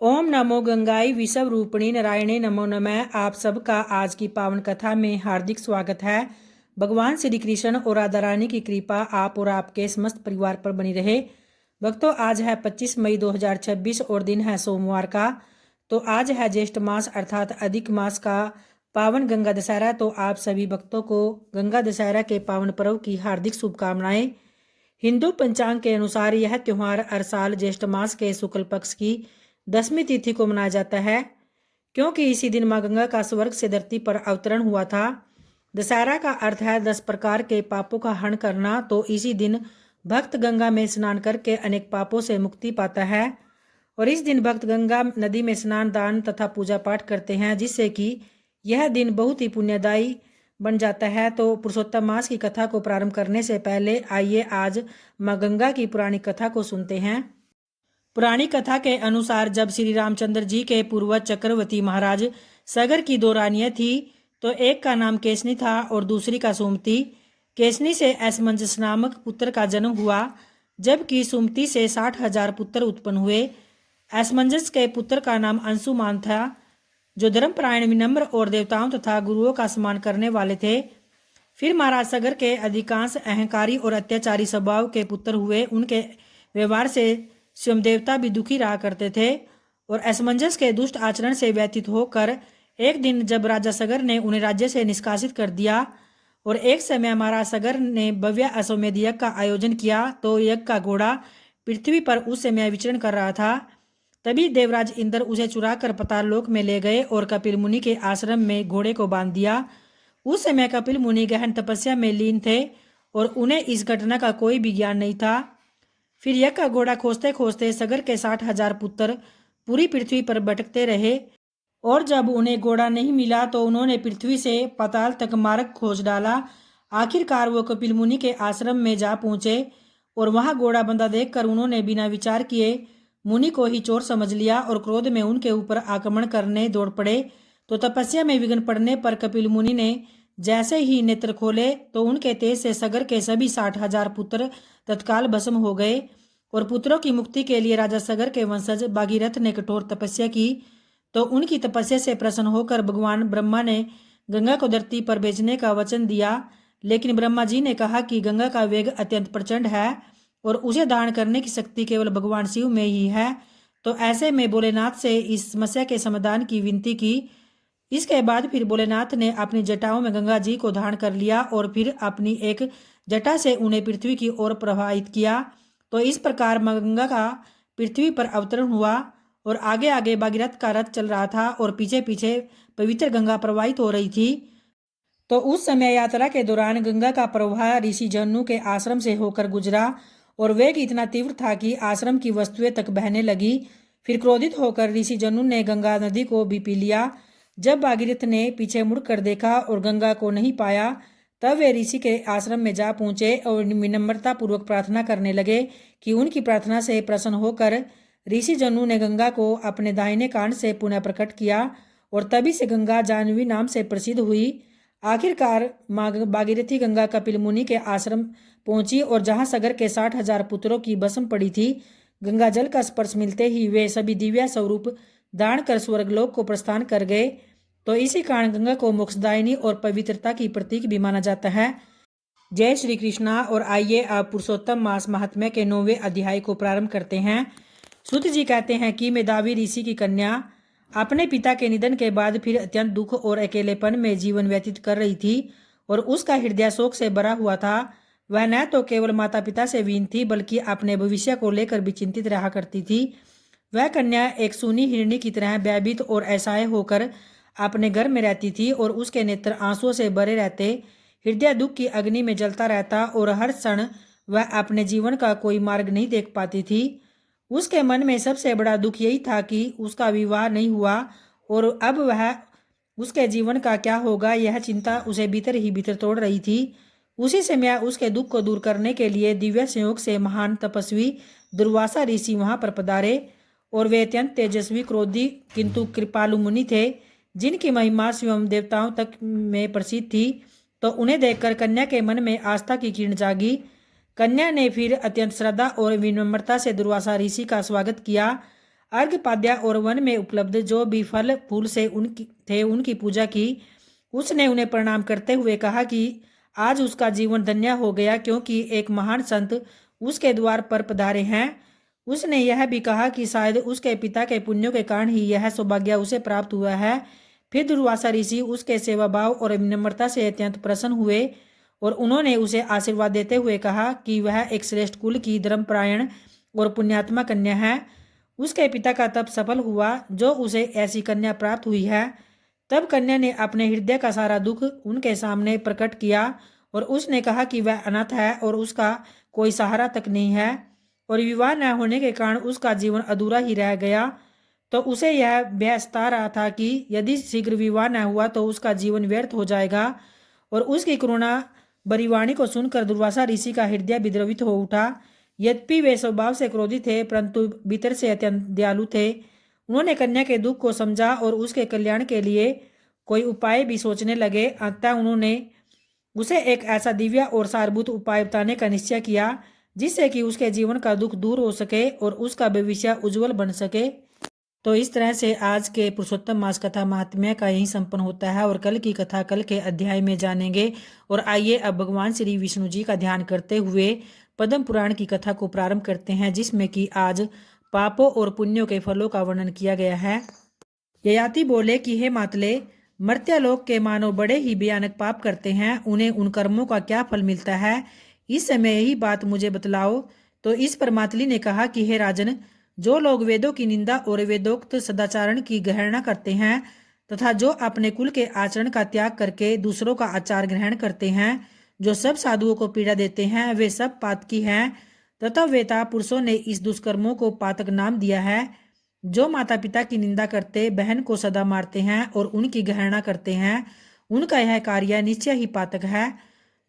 ओम नमो गंगाई विषव रूपिणी नारायणे नमो नमः। आप सबका आज की पावन कथा में हार्दिक स्वागत है। भगवान श्री कृष्ण और राधा रानी की कृपा आप और आपके समस्त परिवार पर बनी रहे। भक्तों, आज है 25 मई 2026 और दिन है सोमवार का। तो आज है ज्येष्ठ मास अर्थात अधिक मास का पावन गंगा दशहरा। तो आप सभी भक्तों को गंगा दशहरा के पावन पर्व की हार्दिक शुभकामनाएं। हिंदू पंचांग के अनुसार यह त्यौहार हर साल ज्येष्ठ मास के शुक्ल पक्ष की 10वीं तिथि को मनाया जाता है, क्योंकि इसी दिन मां गंगा का स्वर्ग से धरती पर अवतरण हुआ था। दशहरा का अर्थ है 10 प्रकार के पापों का हरण करना। तो इसी दिन भक्त गंगा में स्नान करके अनेक पापों से मुक्ति पाता है और इस दिन भक्त गंगा नदी में स्नान, दान तथा पूजा पाठ करते हैं, जिससे कि यह दिन बहुत ही पुण्यदायी बन जाता है। तो पुरुषोत्तम मास की कथा को प्रारंभ करने से पहले आइए आज मां गंगा की पुरानी कथा को सुनते हैं। पुरानी कथा के अनुसार जब श्री रामचंद्र जी के पूर्वज चक्रवर्ती महाराज सगर की दो रानियां थी, तो एक का नाम केसनी था और दूसरी का सुमति। केसनी से असमंजस नामक पुत्र का जन्म हुआ, जबकि सुमति से 60,000 पुत्र उत्पन्न हुए। असमंजस के पुत्र का नाम अंशुमान था, जो धर्मपरायण, विनम्र और देवताओं तथा गुरुओं का सम्मान करने वाले थे। फिर महाराज सगर के अधिकांश अहंकारी और अत्याचारी स्वभाव के पुत्र हुए। उनके व्यवहार से स्वयं देवता भी दुखी रहा करते थे और असमंजस के दुष्ट आचरण से व्यतीत होकर एक दिन जब राजा सगर ने उन्हें राज्य से निष्कासित कर दिया और एक समय महाराज सगर ने भव्य अश्वमेध यज्ञ का आयोजन किया, तो यज्ञ का घोड़ा पृथ्वी पर उस समय विचरण कर रहा था। तभी देवराज इंद्र उसे चुरा कर पाताल लोक में ले गए और कपिल मुनि के आश्रम में घोड़े को बांध दिया। उस समय कपिल मुनि गहन तपस्या में लीन थे और उन्हें इस घटना का कोई भी ज्ञान नहीं था। फिर यज्ञ का घोड़ा खोजते खोजते सगर के 60,000 पुत्र पूरी पृथ्वी पर भटकते रहे और जब उन्हें घोड़ा नहीं मिला तो उन्होंने पृथ्वी से पाताल तक मार्ग खोज डाला। आखिरकार वो कपिल मुनि के आश्रम में जा पहुंचे और वहां घोड़ा बंधा देखकर उन्होंने बिना विचार किए मुनि को ही चोर समझ लिया और क्रोध में उनके ऊपर आक्रमण करने दौड़ पड़े। तो तपस्या में विघ्न पड़ने पर कपिल मुनि ने जैसे ही नेत्र खोले तो उनके तेज से सगर के सभी 60,000 पुत्र तत्काल भस्म हो गए और पुत्रों की मुक्ति के लिए राजा सगर के वंशज भागीरथ ने कठोर तपस्या की। तो उनकी तपस्या से प्रसन्न होकर भगवान ब्रह्मा ने गंगा को धरती पर भेजने का वचन दिया, लेकिन ब्रह्मा जी ने कहा कि गंगा का वेग अत्यंत प्रचंड है और उसे धारण करने की शक्ति केवल भगवान शिव में ही है। तो ऐसे में भोलेनाथ से इस समस्या के समाधान की विनती की। इसके बाद फिर भोलेनाथ ने अपनी जटाओं में गंगा जी को धारण कर लिया और फिर अपनी एक जटा से उन्हें पृथ्वी की ओर प्रवाहित किया। तो इस प्रकार मां गंगा का पृथ्वी पर अवतरण हुआ और आगे आगे भागीरथ का रथ चल रहा था और पीछे पीछे पवित्र गंगा प्रवाहित हो रही थी। तो उस समय यात्रा के दौरान गंगा का प्रवाह ऋषि जन्नू के आश्रम से होकर गुजरा और वेग इतना तीव्र था कि आश्रम की वस्तुएं तक बहने लगी। फिर क्रोधित होकर ऋषि जन्नू ने गंगा नदी को भी पी लिया। जब भागीरथ ने पीछे मुड़कर देखा और गंगा को नहीं पाया, तब वे ऋषि के आश्रम में जा पहुंचे और विनम्रता पूर्वक प्रार्थना करने लगे कि उनकी प्रार्थना से प्रसन्न होकर ऋषि जन्नू ने गंगा को अपने दाहिने कान से पुनः प्रकट किया और तभी से गंगा जाह्नवी नाम से प्रसिद्ध हुई। आखिरकार मां भागीरथी गंगा कपिल मुनि के आश्रम पहुंची और जहां सगर के 60,000 पुत्रों की भस्म पड़ी थी, गंगा जल का स्पर्श मिलते ही वे सभी दिव्य स्वरूप धारण कर स्वर्गलोक को प्रस्थान कर गए। तो इसी कारण गंगा को मोक्षदायिनी और पवित्रता की प्रतीक भी माना जाता है। जय श्री कृष्णा। और आइए आप पुरुषोत्तम मास महात्म्य के 9वें अध्याय को प्रारंभ करते हैं। सूत जी कहते हैं कि मेधावी ऋषि की कन्या अपने पिता के निधन के बाद फिर अत्यंत दुख और अकेलेपन में जीवन व्यतीत कर रही थी और उसका हृदय शोक से भरा हुआ था। वह न तो केवल माता पिता से वीन थी बल्कि अपने भविष्य को लेकर भी चिंतित रहा करती थी। वह कन्या एक सूनी हिरणी की तरह भयभीत और असहाय होकर अपने घर में रहती थी और उसके नेत्र आंसुओं से भरे रहते, हृदय दुख की अग्नि में जलता रहता और हर क्षण वह अपने जीवन का कोई मार्ग नहीं देख पाती थी। उसके मन में सबसे बड़ा दुख यही था कि उसका विवाह नहीं हुआ और अब वह उसके जीवन का क्या होगा, यह चिंता उसे भीतर ही भीतर तोड़ रही थी। उसी समय उसके दुख को दूर करने के लिए दिव्य संयोग से महान तपस्वी दुर्वासा ऋषि वहां पर पधारे और वे अत्यंत तेजस्वी, क्रोधी किंतु कृपालु मुनि थे, जिनकी महिमा स्वयं देवताओं तक में प्रसिद्ध थी। तो उन्हें देखकर कन्या के मन में आस्था की किरण जागी। कन्या ने फिर अत्यंत श्रद्धा और विनम्रता से दुर्वासा ऋषि का स्वागत किया। अर्घ्यपाद्या और वन में उपलब्ध जो भी फल फूल से उनकी पूजा की। उसने उन्हें प्रणाम करते हुए कहा कि आज उसका जीवन धन्य हो गया क्योंकि एक महान संत उसके द्वार पर पधारे हैं। उसने यह भी कहा कि शायद उसके पिता के पुण्यों के कारण ही यह सौभाग्य उसे प्राप्त हुआ है। फिर दुर्वासा ऋषि उसके सेवा भाव और विनम्रता से अत्यंत प्रसन्न हुए और उन्होंने उसे आशीर्वाद देते हुए कहा कि वह एक श्रेष्ठ कुल की धर्मपरायण और पुण्यात्मा कन्या है। उसके पिता का तप सफल हुआ जो उसे ऐसी कन्या प्राप्त हुई है। तब कन्या ने अपने हृदय का सारा दुख उनके सामने प्रकट किया और उसने कहा कि वह अनाथ है और उसका कोई सहारा तक नहीं है और विवाह न होने के कारण उसका जीवन अधूरा ही रह गया। तो उसे यह भय सता रहा था कि यदि शीघ्र विवाह न हुआ तो उसका जीवन व्यर्थ हो जाएगा। और उसकी करुणा भरी वाणी को सुनकर दुर्वासा ऋषि का हृदय विद्रवित हो उठा। यद्यपि वे स्वभाव से क्रोधित थे परंतु भीतर से अत्यंत दयालु थे। उन्होंने कन्या के दुख को समझा और उसके कल्याण के लिए कोई उपाय भी सोचने लगे। अंततः उन्होंने उसे एक ऐसा दिव्य और सारभूत उपाय बताने का निश्चय किया जिससे कि उसके जीवन का दुख दूर हो सके और उसका भविष्य उज्जवल बन सके। तो इस तरह से आज के पुरुषोत्तम मास कथा महात्म्य का यही संपन्न होता है और कल की कथा कल के अध्याय में जानेंगे। और आइए अब भगवान श्री विष्णु जी का ध्यान करते हुए पद्म पुराण की कथा को प्रारंभ करते हैं जिसमें कि आज पापों और पुण्यों के फलों का वर्णन किया गया है। ययाति बोले कि हे मातले, मर्त्यलोक के मानव बड़े ही भयानक पाप करते हैं, उन्हें उन कर्मों का क्या फल मिलता है, इस समय यही बात मुझे बतलाओ। तो इस पर मातली ने कहा कि हे राजन, जो लोग वेदों की निंदा और वेदोक्त सदाचारण की ग्रहणा करते हैं तथा जो अपने कुल के आचरण का त्याग करके दूसरों का आचार ग्रहण करते हैं, जो सब साधुओं को पीड़ा देते हैं, वे सब पातकी हैं। तथा वेता पुरुषों ने इस दुष्कर्मों को पातक नाम दिया है। जो माता पिता की निंदा करते, बहन को सदा मारते हैं और उनकी ग्रहणा करते हैं, उनका यह कार्य निश्चय ही पातक है।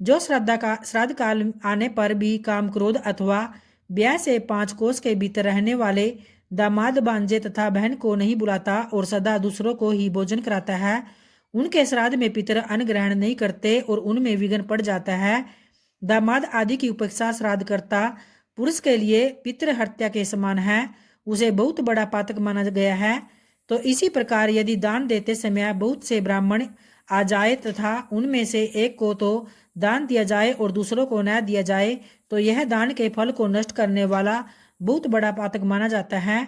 जो श्राद्ध काल आने पर भी काम क्रोध अथवा ब्याह से 5 कोस के भीतर रहने वाले दामाद भांजे तथा बहन को नहीं बुलाता और सदा दूसरों को ही भोजन कराता है, उनके श्राद्ध में पितर अन्न ग्रहण नहीं करते और उनमें विघ्न पड़ जाता है। दामाद आदि की उपेक्षा श्राद्ध करता पुरुष के लिए पितृ हत्या के समान है, उसे बहुत बड़ा पातक माना गया है। तो इसी प्रकार यदि दान देते समय बहुत से ब्राह्मण आ जाए तथा उनमें से एक को तो दान दिया जाए और दूसरों को न दिया जाए तो यह दान के फल को नष्ट करने वाला बहुत बड़ा पातक माना जाता है।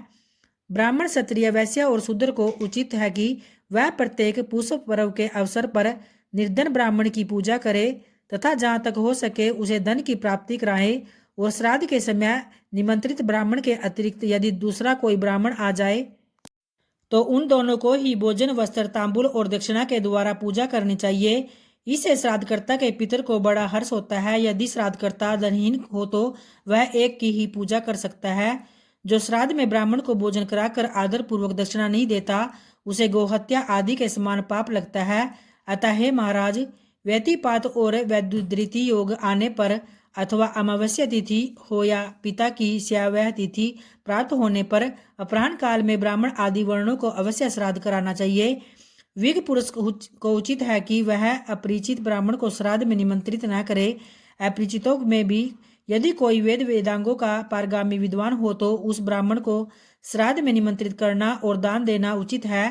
ब्राह्मण, क्षत्रिय, वैश्य और शूद्र को उचित है कि वह प्रत्येक पुष्प पर्व के अवसर पर निर्धन ब्राह्मण की पूजा करे तथा जहाँ तक हो सके उसे धन की प्राप्ति कराए और श्राद्ध के समय निमंत्रित ब्राह्मण के अतिरिक्त यदि दूसरा कोई ब्राह्मण आ जाए तो उन दोनों को ही भोजन, वस्त्र, तांबुल और दक्षिणा के द्वारा पूजा करनी चाहिए। इससे श्राद्धकर्ता के पितर को बड़ा हर्ष होता है। यदि श्राद्धकर्ता धनहीन हो तो वह एक की ही पूजा कर सकता है। जो श्राद्ध में ब्राह्मण को भोजन कराकर आदर पूर्वक दक्षिणा नहीं देता उसे गोहत्या आदि के समान पाप लगता है। अतः हे महाराज, व्यतिपात और वैद्युद्रीति योग आने पर अथवा अमावस्या तिथि हो या पिता की स्यावह तिथि प्राप्त होने पर अपराह्न काल में ब्राह्मण आदि वर्णों को अवश्य श्राद्ध कराना चाहिए। विज्ञ पुरुष को उचित है कि वह अपरिचित ब्राह्मण को श्राद्ध में निमंत्रित न करे। अपरिचितों में भी यदि कोई वेद वेदांगों का पारगामी विद्वान हो तो उस ब्राह्मण को श्राद्ध में निमंत्रित करना और दान देना उचित है।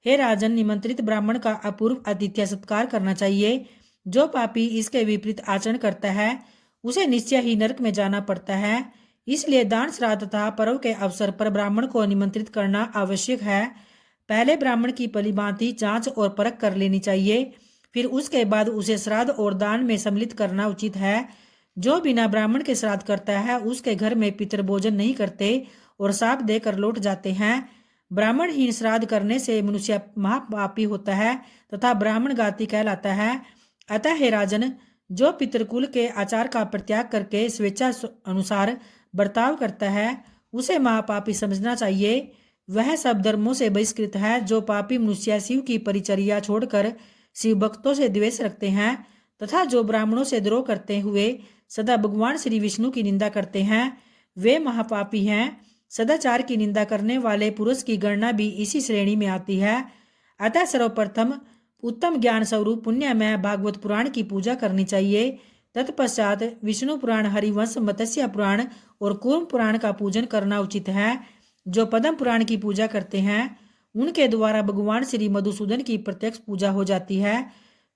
हे राजन, निमंत्रित ब्राह्मण का अपूर्व आतिथ्य सत्कार करना चाहिए। जो पापी इसके विपरीत आचरण करता है उसे निश्चय ही नरक में जाना पड़ता है। इसलिए दान, श्राद्ध तथा पर्व के अवसर पर ब्राह्मण को निमंत्रित करना आवश्यक है। पहले ब्राह्मण की भलीभांति जांच और परख कर लेनी चाहिए, फिर उसके बाद उसे श्राद्ध और दान में सम्मिलित करना उचित है। जो बिना ब्राह्मण के श्राद्ध करता है उसके घर में पितर भोजन नहीं करते और साप देकर लौट जाते हैं। ब्राह्मणहीन श्राद्ध करने से मनुष्य महापापी होता है तथा ब्राह्मण घाती कहलाता है। अतः हे राजन, जो पितृकुल के आचार का परित्याग करके स्वेच्छा अनुसार बर्ताव करता है उसे महापापी समझना चाहिए। वह सब धर्मों से बहिष्कृत है। जो पापी मनुष्य शिव की परिचर्या छोड़कर शिव भक्तों से द्वेष रखते हैं तथा जो ब्राह्मणों से द्रोह करते हुए सदा भगवान श्री विष्णु की निंदा करते हैं, वे महापापी हैं। सदाचार की निंदा करने वाले पुरुष की गणना भी इसी श्रेणी में आती है। अतः सर्वप्रथम उत्तम ज्ञान स्वरूप पुण्यमय भागवत पुराण की पूजा करनी चाहिए। तत्पश्चात विष्णु पुराण, हरिवंश, मत्स्य पुराण और कूर्म पुराण का पूजन करना उचित है। जो पद्म पुराण की पूजा करते हैं उनके द्वारा भगवान श्री मधुसूदन की प्रत्यक्ष पूजा हो जाती है।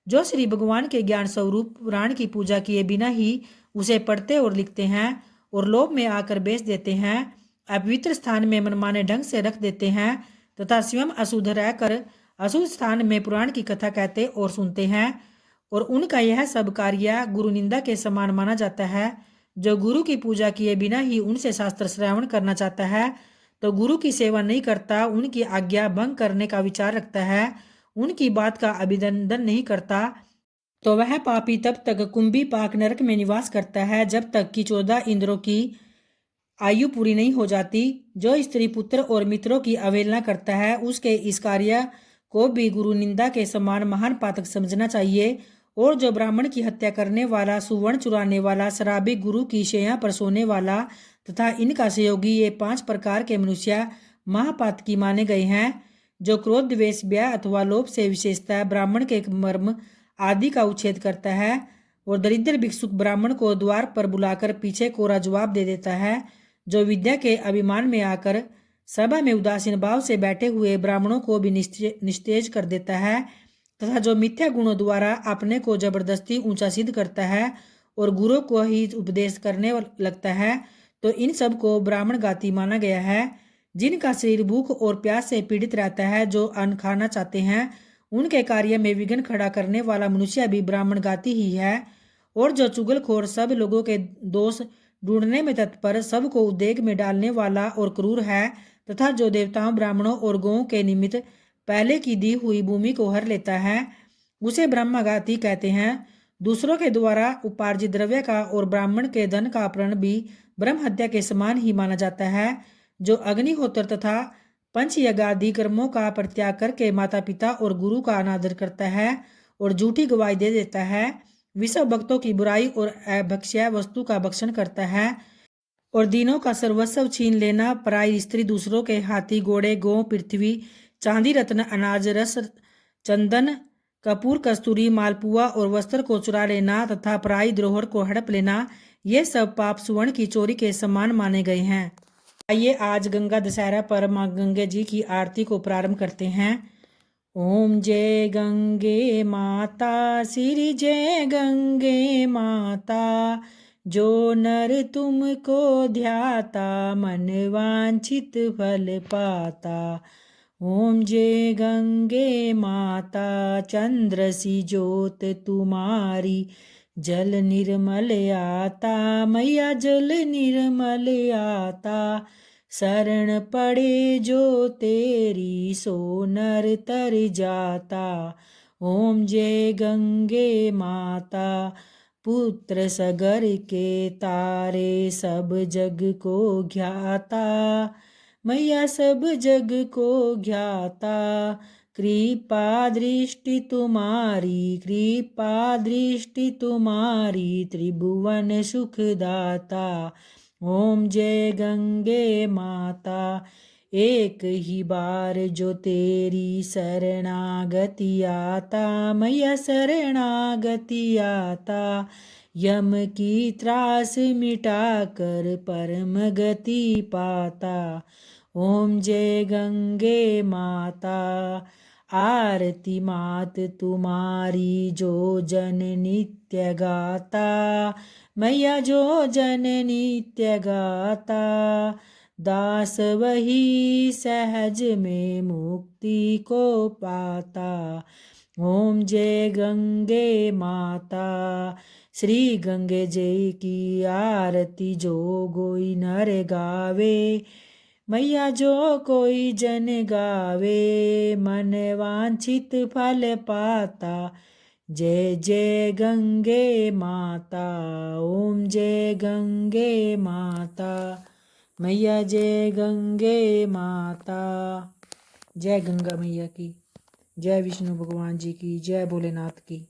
जो श्री भगवान के ज्ञान स्वरूप पुराण की पूजा किए बिना ही उसे पढ़ते और लिखते हैं और लोभ में आकर बेच देते हैं, अपवित्र स्थान में मनमाने ढंग से रख देते हैं तथा स्वयं अशुद्ध रहकर अशुद्ध स्थान में पुराण की कथा कहते और सुनते हैं और उनका यह सब कार्य गुरु निंदा के समान माना जाता है। जो गुरु की पूजा किए बिना ही उनसे शास्त्र श्रवण करना चाहता है तो गुरु की सेवा नहीं करता, उनकी आज्ञा भंग करने का विचार रखता है, उनकी बात का अभिनंदन नहीं करता, तो वह पापी तब तक कुंभी पाक नरक में निवास करता है जब तक कि 14 इंद्रों की आयु पूरी नहीं हो जाती। जो स्त्री पुत्र और मित्रों की अवहेलना करता है उसके इस कार्य को भी गुरु निंदा के समान महान पातक समझना चाहिए। और जो ब्राह्मण की हत्या करने वाला, सुवर्ण चुराने वाला, शराबी, गुरु की शैया पर सोने वाला तथा इनका सहयोगी, ये 5 प्रकार के मनुष्य महापातकी माने गए हैं। जो क्रोध, द्वेष, भय अथवा लोभ से विशेषतः ब्राह्मण के मर्म आदि का उच्छेद करता है और दरिद्र भिक्षुक ब्राह्मण को द्वार पर बुलाकर पीछे कोरा जवाब दे देता है। जो विद्या के अभिमान में आकर सभा में उदासीन भाव से बैठे हुए ब्राह्मणों को भी निस्तेज कर देता है तथा जो मिथ्या गुणों द्वारा अपने को जबरदस्ती ऊंचा सिद्ध करता है और गुरु को ही उपदेश करने लगता है, तो इन सब को ब्राह्मण गाती माना गया है। जिनका शरीर भूख और प्यास से पीड़ित रहता है, जो अन्न खाना चाहते हैं, उनके कार्य में विघ्न खड़ा करने वाला मनुष्य भी ब्राह्मण गाती ही है। और जो चुगलखोर, सब लोगों के दोष ढूंढने में तत्पर, सबको उद्वेग में डालने वाला और क्रूर है तथा जो देवताओं, ब्राह्मणों और गौओं के निमित्त पहले की दी हुई भूमि को हर लेता है, उसे ब्रह्मघाती कहते हैं। दूसरों के द्वारा उपार्जित द्रव्य का और ब्राह्मण के धन का अपहरण भी ब्रह्म हत्या के समान ही माना जाता है। जो अग्निहोत्र तथा पंचयज्ञादि कर्मों का परित्याग करके माता पिता और गुरु का अनादर करता है और झूठी गवाही दे देता है, विषय भक्तों की बुराई और अभक्ष्य वस्तु का भक्षण करता है और दीनों का सर्वस्व छीन लेना, पराई स्त्री, दूसरों के हाथी घोड़े, गौ, पृथ्वी, चांदी, रत्न, अनाज, रस, चंदन, कपूर, कस्तूरी, मालपुआ और वस्त्र को चुरा लेना तथा पराई धरोहर को हड़प लेना, ये सब पाप सुवर्ण की चोरी के समान माने गए हैं। आइए आज गंगा दशहरा पर माँ गंगे जी की आरती को प्रारंभ करते हैं। ओम जय गंगे माता, श्री जय गंगे माता, जो नर तुमको ध्याता, मन वांछित फल पाता। ओम जय गंगे माता, चंद्र सी ज्योत तुम्हारी, जल निर्मल आता, मैया जल निर्मल आता। शरण पड़े जो तेरी, सो नर तर जाता। ओम जय गंगे माता, पुत्र सगर के तारे, सब जग को ज्ञाता, मैया सब जग को ज्ञाता। कृपा दृष्टि तुम्हारी, कृपा दृष्टि तुम्हारी, त्रिभुवन सुखदाता। ओम जय गंगे माता, एक ही बार जो तेरी शरणागति आता, मैया शरणागति आता। यम की त्रास मिटा कर परम गति पाता। ओम जय गंगे माता, आरती मात तुम्हारी, जो जन नित्य गाता, मैया जो जन नित्य गाता। दास वही सहज में मुक्ति को पाता। ओम जय गंगे माता, श्री गंगे जय की आरती जो कोई नर गावे, मैया जो कोई जन गावे, मन वांछित फल पाता। जय जय गंगे माता, ओम जय गंगे माता, मैया जय गंगे माता। जय गंगा मैया की, जय विष्णु भगवान जी की, जय भोलेनाथ की।